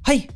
Hey,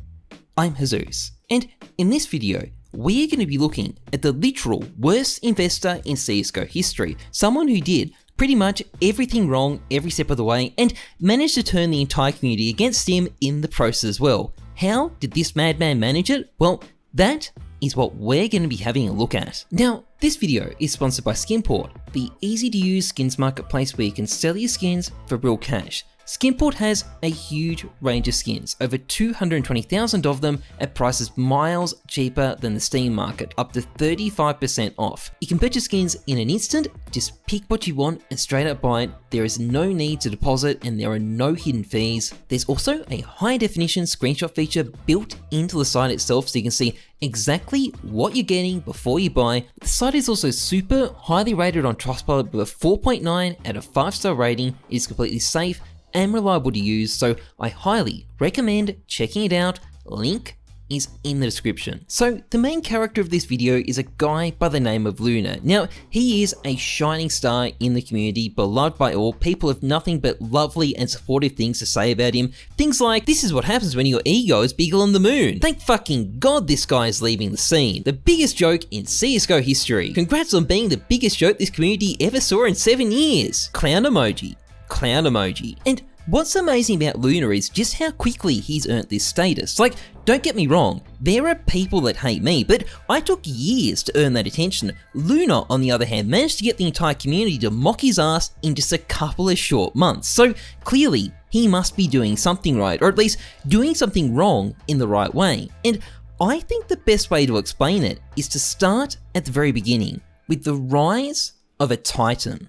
I'm Heyzeus, and in this video, we're going to be looking at the literal worst investor in CSGO history, someone who did pretty much everything wrong every step of the way and managed to turn the entire community against him in the process as well. How did this madman manage it? Well, that is what we're going to be having a look at. Now, this video is sponsored by Skinport, the easy to use skins marketplace where you can sell your skins for real cash. Skinport has a huge range of skins, over 220,000 of them at prices miles cheaper than the Steam market, up to 35% off. You can purchase skins in an instant, just pick what you want and straight up buy it. There is no need to deposit and there are no hidden fees. There's also a high definition screenshot feature built into the site itself so you can see exactly what you're getting before you buy. The site is also super highly rated on Trustpilot with a 4.9 out of 5-star rating. It is completely safe and reliable to use, so I highly recommend checking it out. Link is in the description. So the main character of this video is a guy by the name of Lunar. Now, he is a shining star in the community, beloved by all. People have nothing but lovely and supportive things to say about him. Things like, this is what happens when your ego is bigger than the moon. Thank fucking God this guy is leaving the scene. The biggest joke in CSGO history. Congrats on being the biggest joke this community ever saw in 7 years. Clown emoji. Clown emoji. And what's amazing about Lunar is just how quickly he's earned this status. Like, don't get me wrong, there are people that hate me, but I took years to earn that attention. Lunar, on the other hand, managed to get the entire community to mock his ass in just a couple of short months. So clearly, he must be doing something right, or at least doing something wrong in the right way. And I think the best way to explain it is to start at the very beginning, with the rise of a titan.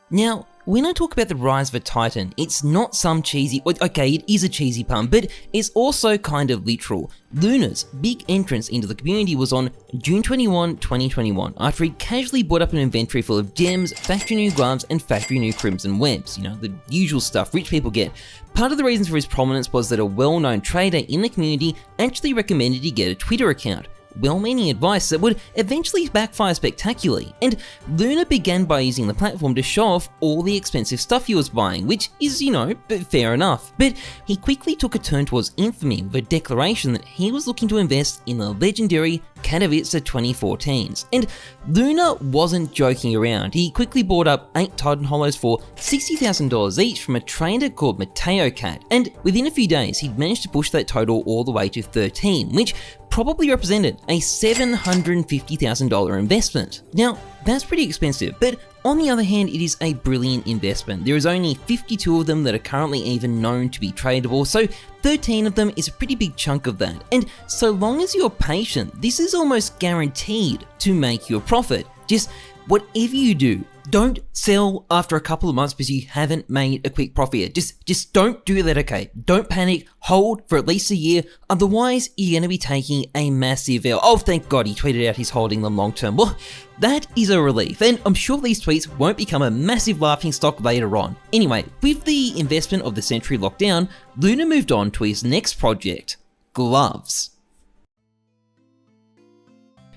Now, when I talk about the rise of a titan, it's not some cheesy, okay, it is a cheesy pun, but it's also kind of literal. Lunar's big entrance into the community was on June 21, 2021, after he casually bought up an inventory full of gems, factory new gloves, and factory new crimson webs, you know, the usual stuff rich people get. Part of the reasons for his prominence was that a well-known trader in the community actually recommended he get a Twitter account. Well-meaning advice that would eventually backfire spectacularly, and Lunar began by using the platform to show off all the expensive stuff he was buying, which is, you know, fair enough. But he quickly took a turn towards infamy with a declaration that he was looking to invest in the legendary Katowice 2014s. And Lunar wasn't joking around. He quickly bought up 8 Titan Hollows for $60,000 each from a trader called Mateo Cat, and within a few days he'd managed to push that total all the way to 13, which probably represented a $750,000 investment. Now, that's pretty expensive, but on the other hand, it is a brilliant investment. There is only 52 of them that are currently even known to be tradable, so 13 of them is a pretty big chunk of that. And so long as you're patient, this is almost guaranteed to make you a profit. Just whatever you do, don't sell after a couple of months because you haven't made a quick profit yet. Just don't do that, okay? Don't panic, hold for at least a year, otherwise you're going to be taking a massive L. Oh, thank God he tweeted out he's holding them long term. Well, that is a relief, and I'm sure these tweets won't become a massive laughingstock later on. Anyway, with the investment of the century locked down, Lunar moved on to his next project, gloves.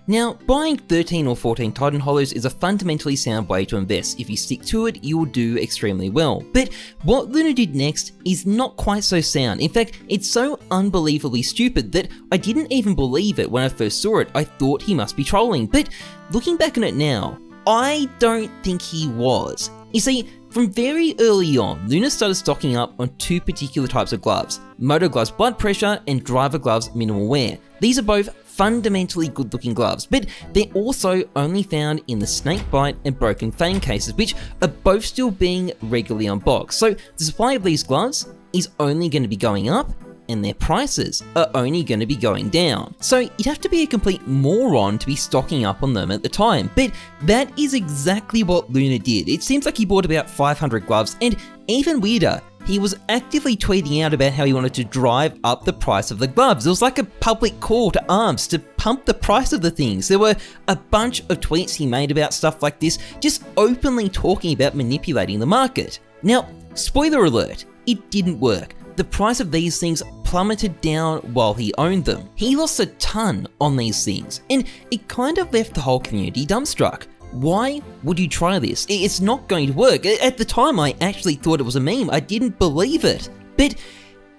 Now, buying 13 or 14 Titan Hollows is a fundamentally sound way to invest. If you stick to it, you will do extremely well. But what Lunar did next is not quite so sound. In fact, it's so unbelievably stupid that I didn't even believe it when I first saw it. I thought he must be trolling. But looking back on it now, I don't think he was. You see, from very early on, Lunar started stocking up on 2 particular types of gloves: Moto Gloves Blood Pressure and Driver Gloves Minimal Wear. These are both fundamentally good looking gloves, but they're also only found in the Snakebite and Broken Fang cases, which are both still being regularly unboxed. So the supply of these gloves is only going to be going up, and their prices are only going to be going down. So you'd have to be a complete moron to be stocking up on them at the time. But that is exactly what Lunar did. It seems like he bought about 500 gloves, and even weirder, he was actively tweeting out about how he wanted to drive up the price of the gloves. It was like a public call to arms to pump the price of the things. There were a bunch of tweets he made about stuff like this, just openly talking about manipulating the market. Now, spoiler alert, it didn't work. The price of these things plummeted down while he owned them. He lost a ton on these things, and it kind of left the whole community dumbstruck. Why would you try this? It's not going to work. At the time, I actually thought it was a meme. I didn't believe it. But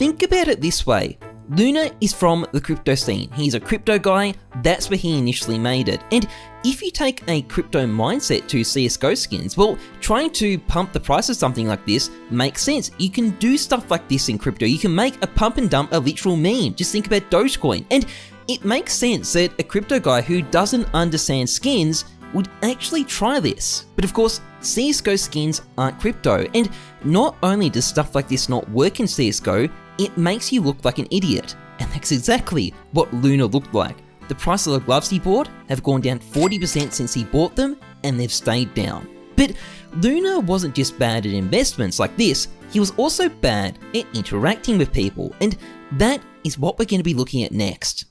think about it this way. Lunar is from the crypto scene. He's a crypto guy, that's where he initially made it. And if you take a crypto mindset to CSGO skins, well, trying to pump the price of something like this makes sense. You can do stuff like this in crypto. You can make a pump and dump a literal meme. Just think about Dogecoin. And it makes sense that a crypto guy who doesn't understand skins would actually try this. But of course, CSGO skins aren't crypto, and not only does stuff like this not work in CSGO, it makes you look like an idiot. And that's exactly what Lunar looked like. The price of the gloves he bought have gone down 40% since he bought them, and they've stayed down. But Lunar wasn't just bad at investments like this, he was also bad at interacting with people, and that is what we're going to be looking at next.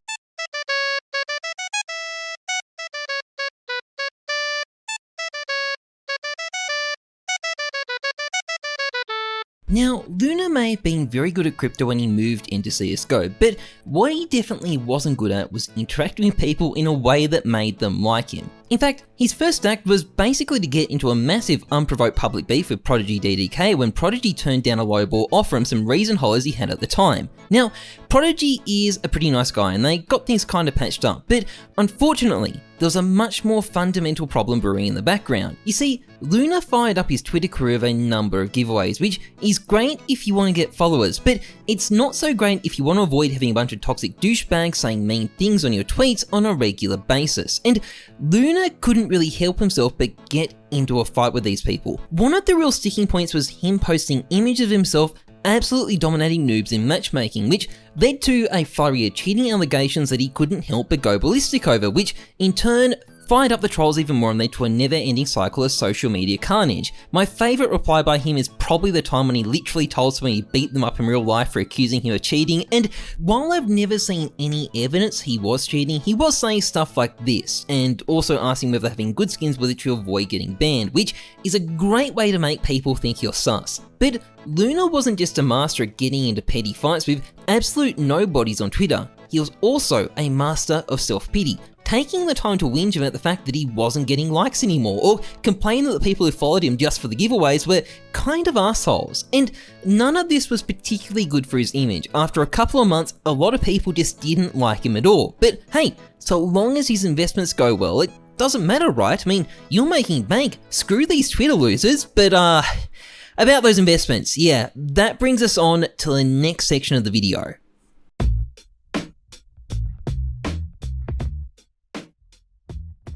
Now, Lunar may have been very good at crypto when he moved into CSGO, but what he definitely wasn't good at was interacting with people in a way that made them like him. In fact, his first act was basically to get into a massive unprovoked public beef with Prodigy DDK when Prodigy turned down a lowball offer from some reason holders he had at the time. Now, Prodigy is a pretty nice guy and they got things kind of patched up, but unfortunately, there was a much more fundamental problem brewing in the background. You see, Lunar fired up his Twitter career with a number of giveaways, which is great if you want to get followers, but it's not so great if you want to avoid having a bunch of toxic douchebags saying mean things on your tweets on a regular basis. And Lunar couldn't really help himself but get into a fight with these people. One of the real sticking points was him posting images of himself absolutely dominating noobs in matchmaking, which led to a flurry of cheating allegations that he couldn't help but go ballistic over, which in turn fired up the trolls even more and led to a never-ending cycle of social media carnage. My favourite reply by him is probably the time when he literally told someone he beat them up in real life for accusing him of cheating, and while I've never seen any evidence he was cheating, he was saying stuff like this, and also asking whether having good skins will literally avoid getting banned, which is a great way to make people think you're sus. But Lunar wasn't just a master at getting into petty fights with absolute nobodies on Twitter, he was also a master of self-pity, taking the time to whinge about the fact that he wasn't getting likes anymore, or complain that the people who followed him just for the giveaways were kind of assholes. And none of this was particularly good for his image. After a couple of months, a lot of people just didn't like him at all. But hey, so long as his investments go well, it doesn't matter, right? I mean, you're making bank, screw these Twitter losers. But about those investments, yeah, that brings us on to the next section of the video.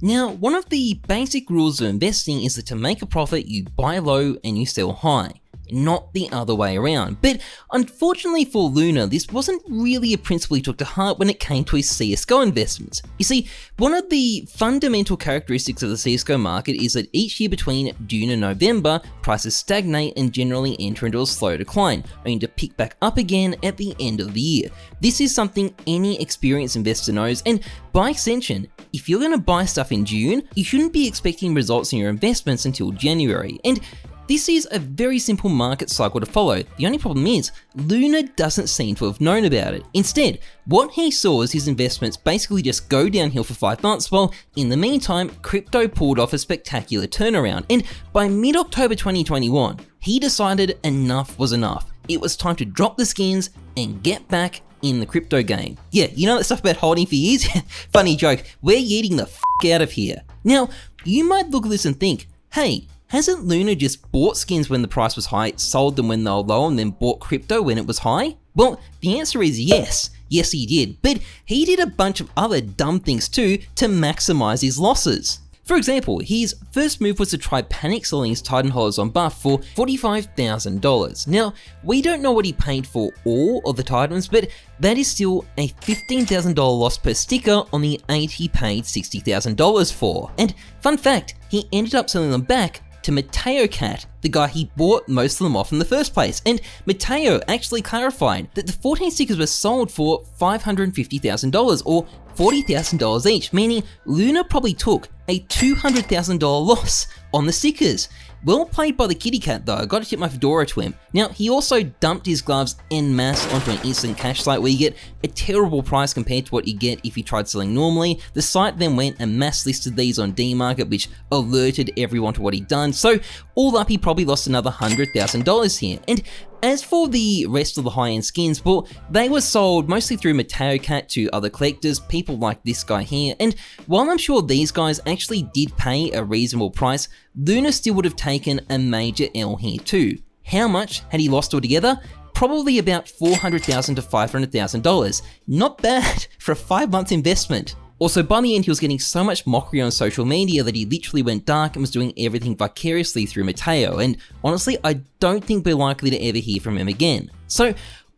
Now, one of the basic rules of investing is that to make a profit, you buy low and you sell high, not the other way around. But unfortunately for Lunar, this wasn't really a principle he took to heart when it came to his CSGO investments. You see, one of the fundamental characteristics of the CSGO market is that each year between June and November, prices stagnate and generally enter into a slow decline, only to pick back up again at the end of the year. This is something any experienced investor knows, and by extension, if you're going to buy stuff in June, you shouldn't be expecting results in your investments until January. And this is a very simple market cycle to follow. The only problem is, Lunar doesn't seem to have known about it. Instead, what he saw was his investments basically just go downhill for 5 months, while in the meantime, crypto pulled off a spectacular turnaround. And by mid-October 2021, he decided enough was enough. It was time to drop the skins and get back in the crypto game. Yeah, you know that stuff about holding for years? Funny joke, we're yeeting the f*** out of here. Now, you might look at this and think, hey, hasn't Lunar just bought skins when the price was high, sold them when they were low, and then bought crypto when it was high? Well, the answer is yes. Yes, he did. But he did a bunch of other dumb things too to maximize his losses. For example, his first move was to try panic selling his Titan holders on buff for $45,000. Now, we don't know what he paid for all of the Titans, but that is still a $15,000 loss per sticker on the 8 he paid $60,000 for. And fun fact, he ended up selling them back to Mateo Cat, the guy he bought most of them off in the first place. And Mateo actually clarified that the 14 stickers were sold for $550,000 or $40,000 each, meaning Lunar probably took a $200,000 loss on the stickers. Well played by the kitty cat though, I gotta tip my fedora to him. Now, he also dumped his gloves en masse onto an instant cash site where you get a terrible price compared to what you get if you tried selling normally. The site then went and mass listed these on D-Market, which alerted everyone to what he'd done. So all up, he probably lost another $100,000 here. And As for the rest of the high-end skins, well, they were sold mostly through MateoCat to other collectors, people like this guy here, and while I'm sure these guys actually did pay a reasonable price, Lunar still would have taken a major L here too. How much had he lost altogether? Probably about $400,000 to $500,000. Not bad for a 5-month investment. Also, by the end, he was getting so much mockery on social media that he literally went dark and was doing everything vicariously through Mateo, and honestly, I don't think we're likely to ever hear from him again. So,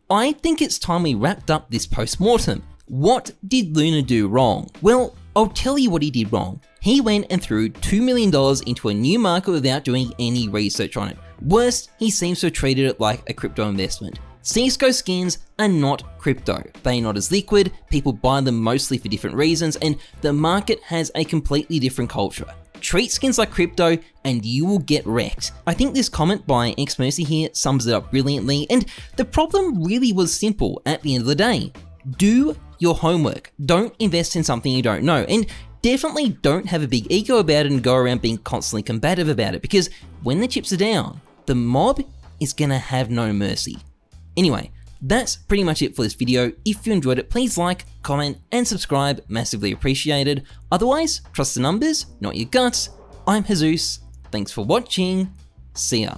I think it's time we wrapped up this post-mortem. What did Lunar do wrong? Well, I'll tell you what he did wrong. He went and threw $2 million into a new market without doing any research on it. Worst, he seems to have treated it like a crypto investment. CSGO skins are not crypto. They are not as liquid, people buy them mostly for different reasons, and the market has a completely different culture. Treat skins like crypto and you will get wrecked. I think this comment by XMercy here sums it up brilliantly, and the problem really was simple at the end of the day. Do your homework. Don't invest in something you don't know, and definitely don't have a big ego about it and go around being constantly combative about it, because when the chips are down, the mob is gonna have no mercy. Anyway, that's pretty much it for this video. If you enjoyed it, please like, comment, and subscribe, massively appreciated. Otherwise, trust the numbers, not your guts. I'm Heyzeus. Thanks for watching. See ya.